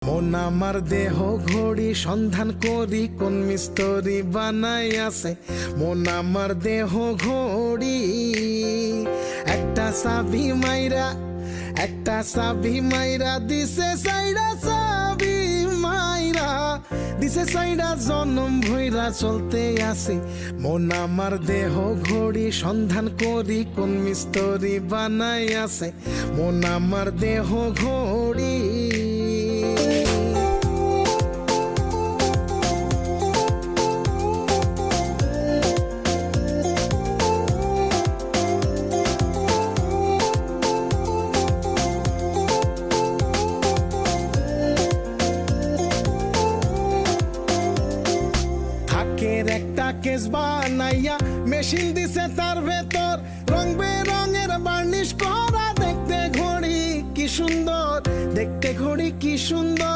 মন আমার দেহ ঘড়ি সন্ধান করি কোন মিস্ত্রি বানাই আছে মন আমার দেহ ঘড়ি একটা চাবি মাইরা দিছে সাইডা জনম ভৈরা চলতে আছে মন আমার দেহ ঘড়ি সন্ধান করি কোন মিস্ত্রি বানাই আছে মন আমার দেহ ঘড়ি। একটা কেস বানাইয়া মেশিন দিছে তার ভেতর রং বেরঙের বার্নিশ করা দেখতে ঘড়ি কি সুন্দর।